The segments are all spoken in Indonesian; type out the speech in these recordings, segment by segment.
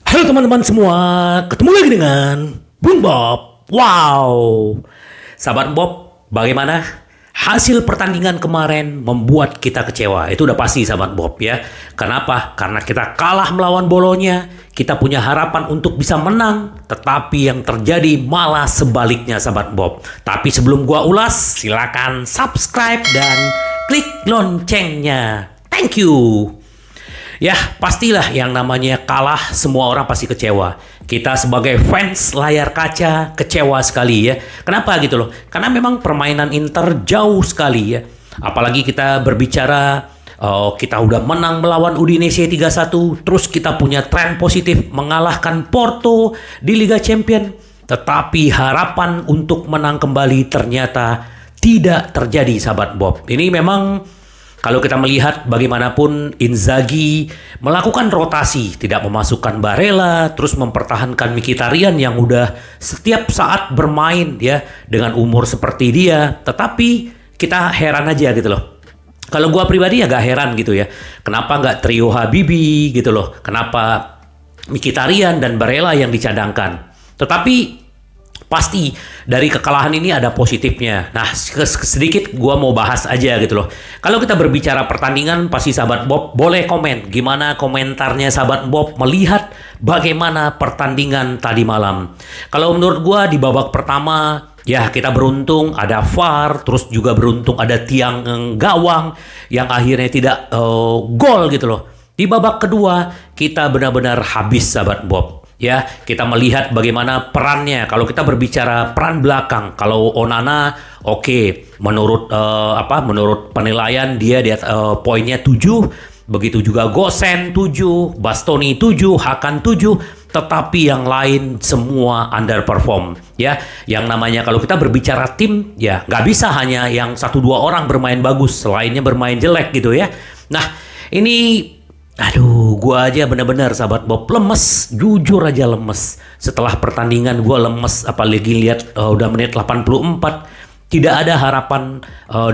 Halo teman-teman semua, ketemu lagi dengan Bung Bob. Wow, sahabat Bob, bagaimana? Hasil pertandingan kemarin membuat kita kecewa. Itu udah pasti sahabat Bob ya. Kenapa? Karena kita kalah melawan Bolonya. Kita punya harapan untuk bisa menang. Tetapi yang terjadi malah sebaliknya sahabat Bob. Tapi sebelum gua ulas, silakan subscribe dan klik loncengnya. Thank you. Ya, pastilah yang namanya kalah, semua orang pasti kecewa. Kita sebagai fans layar kaca kecewa sekali ya. Kenapa gitu loh? Karena memang permainan Inter jauh sekali ya. Apalagi kita berbicara, kita udah menang melawan Udinese 3-1. Terus kita punya tren positif mengalahkan Porto di Liga Champions. Tetapi harapan untuk menang kembali ternyata tidak terjadi sahabat Bob. Ini memang kalau kita melihat bagaimanapun Inzaghi melakukan rotasi, tidak memasukkan Barella, terus mempertahankan Mkhitaryan yang udah setiap saat bermain ya dengan umur seperti dia, tetapi kita heran aja gitu loh. Kalau gua pribadi agak heran gitu ya, kenapa nggak trio Habibi gitu loh, kenapa Mkhitaryan dan Barella yang dicadangkan. Tetapi pasti dari kekalahan ini ada positifnya. Nah, sedikit gua mau bahas aja gitu loh. Kalau kita berbicara pertandingan, pasti sahabat Bob boleh komen. Gimana komentarnya sahabat Bob melihat bagaimana pertandingan tadi malam. Kalau menurut gua di babak pertama, ya kita beruntung ada VAR, terus juga beruntung ada tiang gawang yang akhirnya tidak gol gitu loh. Di babak kedua, kita benar-benar habis sahabat Bob. Ya, kita melihat bagaimana perannya. Kalau kita berbicara peran belakang, kalau Onana, oke, menurut menurut penilaian dia poinnya 7, begitu juga Gosen 7, Bastoni 7, Hakan 7, tetapi yang lain semua underperform. Ya, yang namanya kalau kita berbicara tim, ya nggak bisa hanya yang 1-2 orang bermain bagus, selainnya bermain jelek gitu ya. Nah, ini aduh, gua aja bener-bener sahabat Bob lemes, jujur aja lemes. Setelah pertandingan gua lemes, apalagi lihat udah menit 84, tidak ada harapan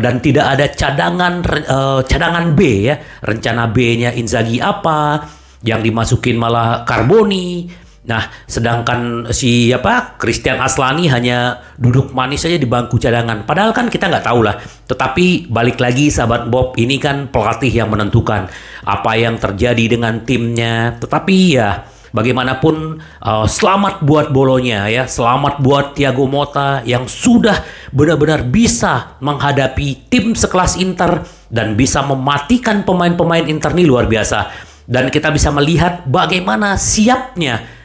dan tidak ada cadangan B ya. Rencana B-nya Inzaghi apa? Yang dimasukin malah Carboni. Nah, sedangkan Christian Aslani hanya duduk manis saja di bangku cadangan. Padahal kan kita nggak tahu lah. Tetapi balik lagi sahabat Bob, ini kan pelatih yang menentukan apa yang terjadi dengan timnya. Tetapi ya bagaimanapun selamat buat Bolonya ya, selamat buat Thiago Motta yang sudah benar-benar bisa menghadapi tim sekelas Inter dan bisa mematikan pemain-pemain Inter ini luar biasa. Dan kita bisa melihat bagaimana siapnya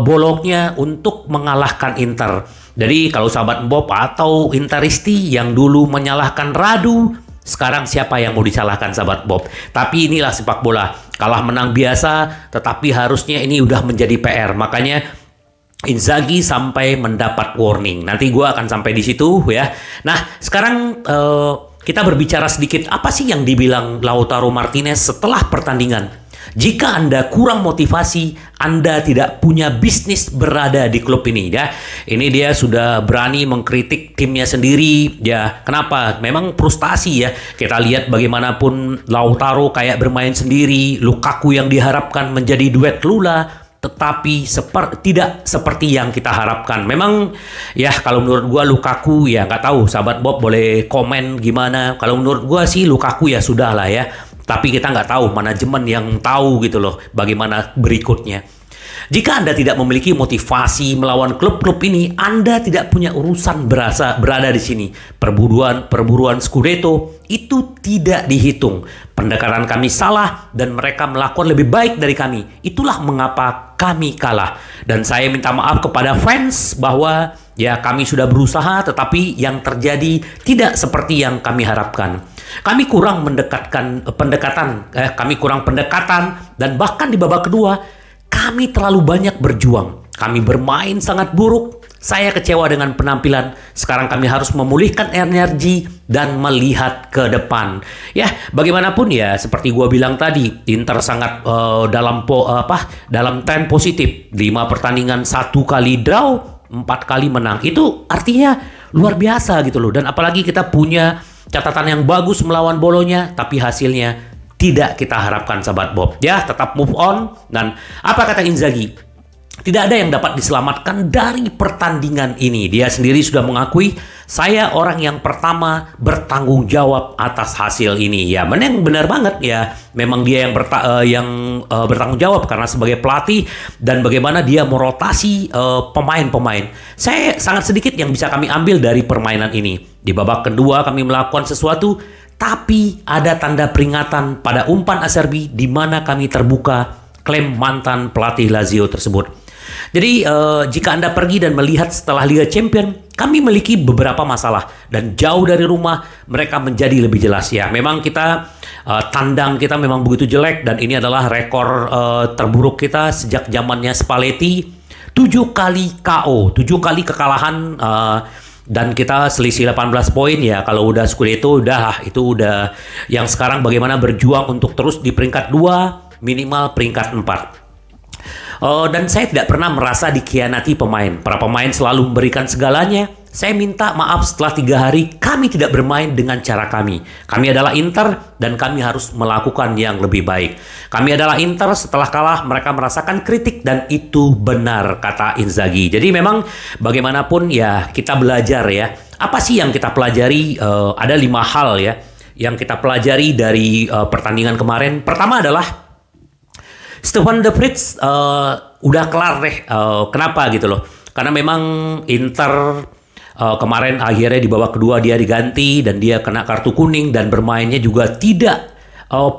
Bologna untuk mengalahkan Inter. Jadi kalau sahabat Bob atau Interisti yang dulu menyalahkan Radu, sekarang siapa yang mau disalahkan sahabat Bob? Tapi inilah sepak bola, kalah menang biasa, tetapi harusnya ini udah menjadi PR. Makanya Inzaghi sampai mendapat warning. Nanti gue akan sampai di situ ya. Nah, sekarang kita berbicara sedikit apa sih yang dibilang Lautaro Martinez setelah pertandingan. Jika Anda kurang motivasi, Anda tidak punya bisnis berada di klub ini ya. Ini dia sudah berani mengkritik timnya sendiri ya. Kenapa? Memang frustasi ya. Kita lihat bagaimanapun Lautaro kayak bermain sendiri, Lukaku yang diharapkan menjadi duet Lula, tetapi tidak seperti yang kita harapkan. Memang ya kalau menurut gua Lukaku ya nggak tahu, sahabat Bob boleh komen gimana. Kalau menurut gua sih Lukaku ya sudah lah ya. Tapi kita nggak tahu, manajemen yang tahu gitu loh bagaimana berikutnya. Jika Anda tidak memiliki motivasi melawan klub-klub ini, Anda tidak punya urusan berada di sini. Perburuan Scudetto itu tidak dihitung. Pendekatan kami salah dan mereka melakukan lebih baik dari kami. Itulah mengapa kami kalah. Dan saya minta maaf kepada fans bahwa ya kami sudah berusaha tetapi yang terjadi tidak seperti yang kami harapkan. Kami kurang pendekatan dan bahkan di babak kedua kami terlalu banyak berjuang. Kami bermain sangat buruk. Saya kecewa dengan penampilan. Sekarang kami harus memulihkan energi dan melihat ke depan. Ya, bagaimanapun ya seperti gua bilang tadi, Inter sangat dalam tren positif. 5 pertandingan 1 kali draw, 4 kali menang. Itu artinya luar biasa gitu loh. Dan apalagi kita punya catatan yang bagus melawan Bolonya, tapi hasilnya tidak kita harapkan sahabat Bob. Ya, tetap move on. Dan apa kata Inzaghi? Tidak ada yang dapat diselamatkan dari pertandingan ini. Dia sendiri sudah mengakui, saya orang yang pertama bertanggung jawab atas hasil ini. Ya, memang benar banget ya. Memang dia yang bertanggung jawab karena sebagai pelatih dan bagaimana dia merotasi pemain-pemain. Saya sangat sedikit yang bisa kami ambil dari permainan ini. Di babak kedua kami melakukan sesuatu, tapi ada tanda peringatan pada umpan Acerbi di mana kami terbuka klaim mantan pelatih Lazio tersebut. Jadi jika Anda pergi dan melihat setelah Liga Champion, kami memiliki beberapa masalah dan jauh dari rumah mereka menjadi lebih jelas ya. Memang kita tandang kita memang begitu jelek dan ini adalah rekor terburuk kita sejak zamannya Spalletti. 7 kali KO, 7 kali kekalahan dan kita selisih 18 poin ya. Kalau udah Scudetto itu udah yang sekarang bagaimana berjuang untuk terus di peringkat 2 minimal peringkat 4. Dan saya tidak pernah merasa dikhianati pemain. Para pemain selalu memberikan segalanya. Saya minta maaf setelah 3 hari kami tidak bermain dengan cara kami. Kami adalah Inter dan kami harus melakukan yang lebih baik. Kami adalah Inter, setelah kalah mereka merasakan kritik dan itu benar kata Inzaghi. Jadi memang bagaimanapun ya kita belajar ya. Apa sih yang kita pelajari? Ada 5 hal ya yang kita pelajari dari pertandingan kemarin. Pertama adalah Stefan de Vrij udah kelar deh. Kenapa gitu loh? Karena memang Inter kemarin akhirnya di babak kedua dia diganti dan dia kena kartu kuning dan bermainnya juga tidak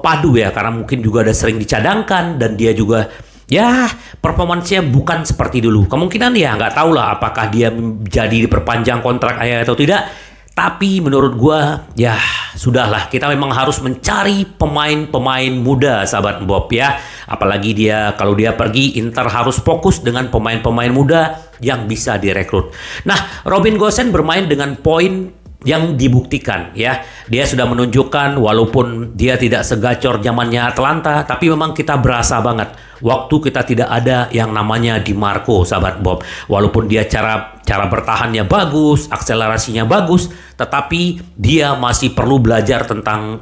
padu ya, karena mungkin juga ada sering dicadangkan dan dia juga ya performancenya bukan seperti dulu. Kemungkinan ya nggak tahu lah apakah dia jadi diperpanjang kontrak atau tidak. Tapi menurut gua ya sudahlah, kita memang harus mencari pemain-pemain muda sahabat Bob ya. Apalagi kalau dia pergi, Inter harus fokus dengan pemain-pemain muda yang bisa direkrut. Nah, Robin Gosens bermain dengan poin yang dibuktikan ya. Dia sudah menunjukkan walaupun dia tidak segacor zamannya Atalanta, tapi memang kita berasa banget waktu kita tidak ada yang namanya Di Marco sahabat Bob. Walaupun dia cara bertahannya bagus, akselerasinya bagus, tetapi dia masih perlu belajar tentang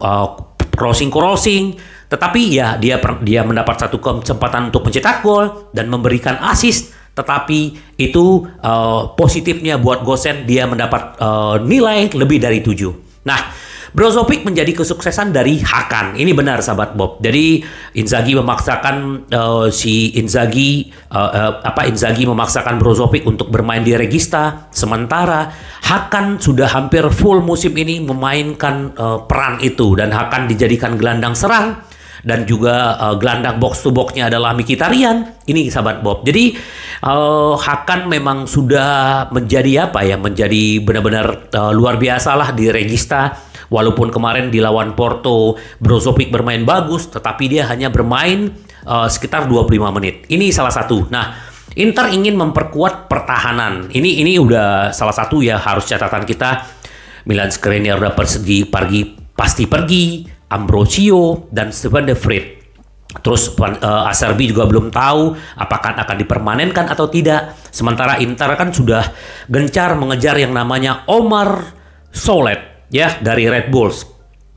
crossing. Tetapi ya dia mendapat satu kesempatan untuk mencetak gol dan memberikan assist. Tetapi itu positifnya buat Gosens, dia mendapat nilai lebih dari 7. Nah, Brozovic menjadi kesuksesan dari Hakan. Ini benar sahabat Bob. Jadi Inzaghi memaksakan Inzaghi memaksakan Brozovic untuk bermain di Regista. Sementara Hakan sudah hampir full musim ini memainkan peran itu dan Hakan dijadikan gelandang serang. Dan juga gelandang box to box-nya adalah Mkhitaryan. Ini sahabat Bob. Jadi Hakan memang sudah menjadi menjadi benar-benar luar biasa lah di Regista. Walaupun kemarin di lawan Porto Brozovic bermain bagus, tetapi dia hanya bermain sekitar 25 menit. Ini salah satu. Nah, Inter ingin memperkuat pertahanan. Ini udah salah satu ya harus catatan kita. Milan Skriniar udah pasti pergi. Ambrosio dan Stefan de Vrij. Terus Acerbi juga belum tahu apakah akan dipermanenkan atau tidak. Sementara Inter kan sudah gencar mengejar yang namanya Omar Solet ya dari Red Bulls.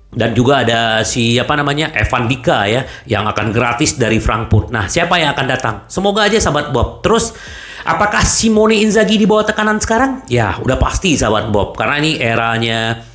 Dan juga ada Evan Dika ya yang akan gratis dari Frankfurt. Nah, siapa yang akan datang? Semoga aja sahabat Bob. Terus apakah Simone Inzaghi di bawah tekanan sekarang? Ya, udah pasti sahabat Bob. Karena ini eranya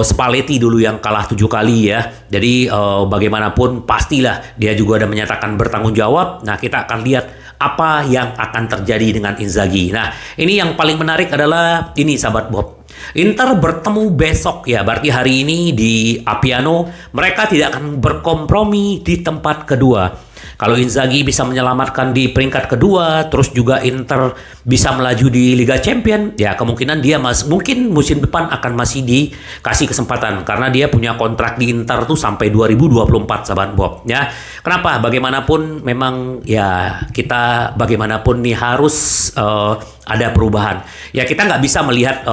Spalletti dulu yang kalah 7 kali ya. Jadi bagaimanapun pastilah dia juga ada menyatakan bertanggung jawab. Nah, kita akan lihat apa yang akan terjadi dengan Inzaghi. Nah, ini yang paling menarik adalah ini sahabat Bob. Inter bertemu besok ya, berarti hari ini di Appiano. Mereka tidak akan berkompromi di tempat kedua. Kalau Inzaghi bisa menyelamatkan di peringkat kedua, terus juga Inter bisa melaju di Liga Champion, ya kemungkinan dia mungkin musim depan akan masih dikasih kesempatan karena dia punya kontrak di Inter tuh sampai 2024 sahabat Bob ya. Kenapa? Bagaimanapun memang ya kita bagaimanapun nih harus ada perubahan. Ya kita nggak bisa melihat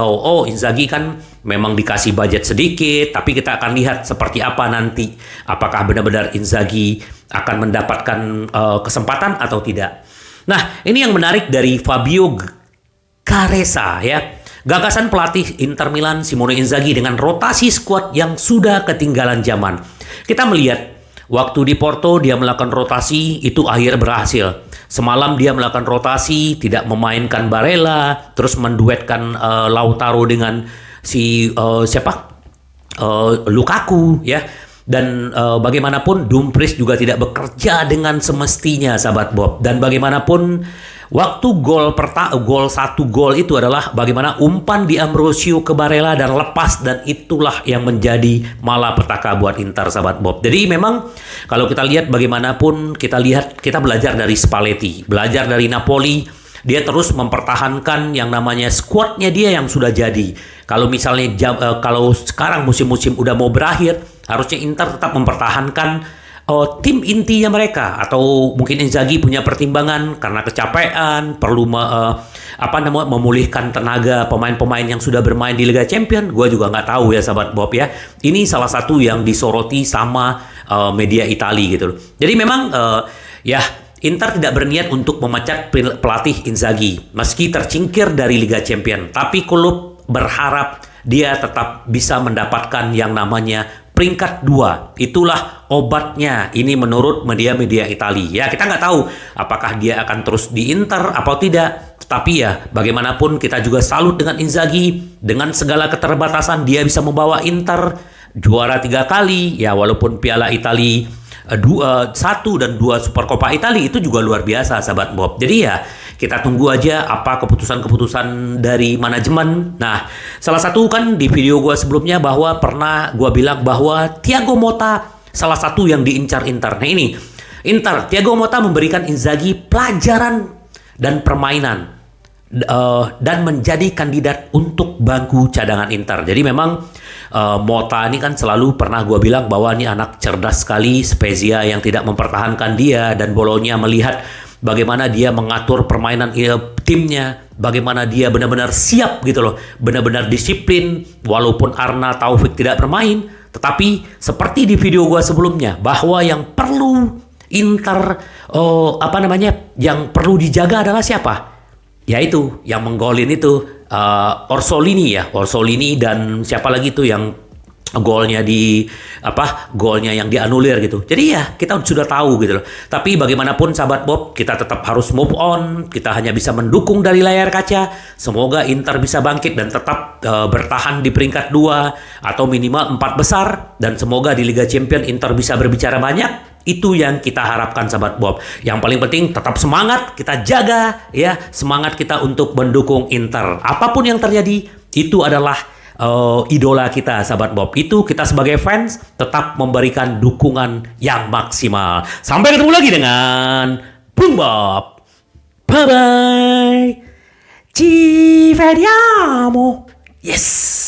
Inzaghi kan memang dikasih budget sedikit, tapi kita akan lihat seperti apa nanti. Apakah benar-benar Inzaghi akan mendapatkan kesempatan atau tidak. Nah, ini yang menarik dari Fabio Caressa ya. Gagasan pelatih Inter Milan Simone Inzaghi dengan rotasi skuad yang sudah ketinggalan zaman. Kita melihat Waktu di Porto dia melakukan rotasi, itu akhirnya berhasil. Semalam dia melakukan rotasi, tidak memainkan Barella, terus menduetkan Lautaro dengan si Lukaku ya. Dan bagaimanapun Dumfries juga tidak bekerja dengan semestinya, sahabat Bob. Dan bagaimanapun waktu gol satu gol itu adalah bagaimana umpan di Ambrosio ke Barella dan lepas, dan itulah yang menjadi malapetaka buat Inter, sahabat Bob. Jadi memang kalau kita lihat bagaimanapun kita belajar dari Spalletti, belajar dari Napoli. Dia terus mempertahankan yang namanya squadnya dia yang sudah jadi. Kalau misalnya kalau sekarang musim-musim udah mau berakhir, harusnya Inter tetap mempertahankan tim intinya mereka. Atau mungkin Inzaghi punya pertimbangan karena kecapean, perlu memulihkan tenaga pemain-pemain yang sudah bermain di Liga Champions. Gue juga nggak tahu ya, sahabat Bob ya. Ini salah satu yang disoroti sama media Italia gitu. Jadi memang Inter tidak berniat untuk memecat pelatih Inzaghi meski tercingkir dari Liga Champions. Tapi klub berharap dia tetap bisa mendapatkan yang namanya peringkat 2. Itulah obatnya. Ini menurut media-media Italia. Ya, kita nggak tahu apakah dia akan terus di Inter atau tidak. Tetapi ya, bagaimanapun kita juga salut dengan Inzaghi. Dengan segala keterbatasan, dia bisa membawa Inter juara 3 kali. Ya, walaupun Piala Italia 1 dan 2 Supercoppa Italia itu juga luar biasa, sahabat Bob. Jadi ya kita tunggu aja apa keputusan-keputusan dari manajemen. Nah, salah satu kan di video gue sebelumnya bahwa pernah gue bilang bahwa Thiago Motta salah satu yang diincar Inter. Nah ini Thiago Motta memberikan Inzaghi pelajaran dan permainan dan menjadi kandidat untuk bangku cadangan Inter. Jadi memang Motta ini kan selalu pernah gue bilang bahwa ini anak cerdas sekali, Spezia yang tidak mempertahankan dia, dan Bologna melihat bagaimana dia mengatur permainan timnya, bagaimana dia benar-benar siap gitu loh, benar-benar disiplin walaupun Arna Taufik tidak bermain. Tetapi seperti di video gue sebelumnya bahwa yang perlu Inter yang perlu dijaga adalah siapa? Yaitu yang menggolin itu Orsolini dan siapa lagi tuh yang golnya yang dianulir gitu. Jadi ya kita sudah tahu gitu loh. Tapi bagaimanapun, sahabat Bob, kita tetap harus move on. Kita hanya bisa mendukung dari layar kaca. Semoga Inter bisa bangkit dan tetap bertahan di peringkat 2 atau minimal 4 besar, dan semoga di Liga Champions Inter bisa berbicara banyak. Itu yang kita harapkan, sahabat Bob. Yang paling penting tetap semangat, kita jaga ya semangat kita untuk mendukung Inter. Apapun yang terjadi, itu adalah idola kita, sahabat Bob. Itu kita sebagai fans tetap memberikan dukungan yang maksimal. Sampai ketemu lagi dengan Bung Bob. Bye bye. Ci vediamo. Yes.